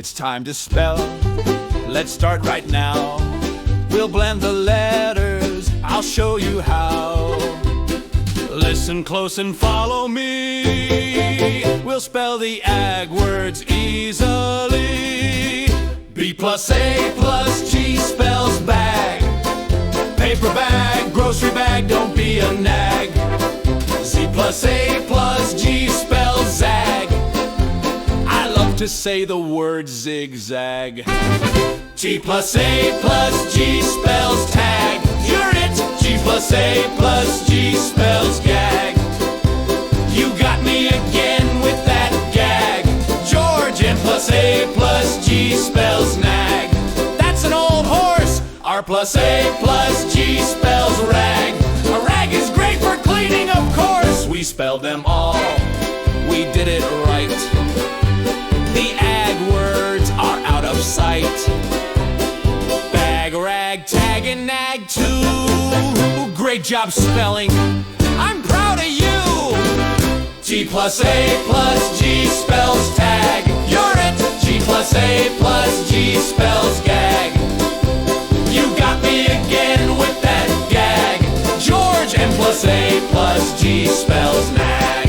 It's time to spell. Let's start right now. We'll blend the letters, I'll show you how. Listen close and follow me. We'll spell the ag words easily. B plus A plus G spells bag. Paper bag, grocery bag, don't be a nag. Z plus A plus G spells zag. I love to say the word zigzag. T plus A plus G spells tag. You're it! G plus A plus G spells gag. You got me again with that gag. George. M plus A plus G spells nag. That's an old horse. R plus A plus G spells rag. A rag is great for cleaning, of course. We spelled them all. We did it right. The ag words are out of sight. Bag, rag, tag, and nag too. Great job spelling. I'm proud of you. T plus A plus G spells tag. You're it. G plus A plus G spells gag. You got me again with that gag. George. M plus A plus G spells nag.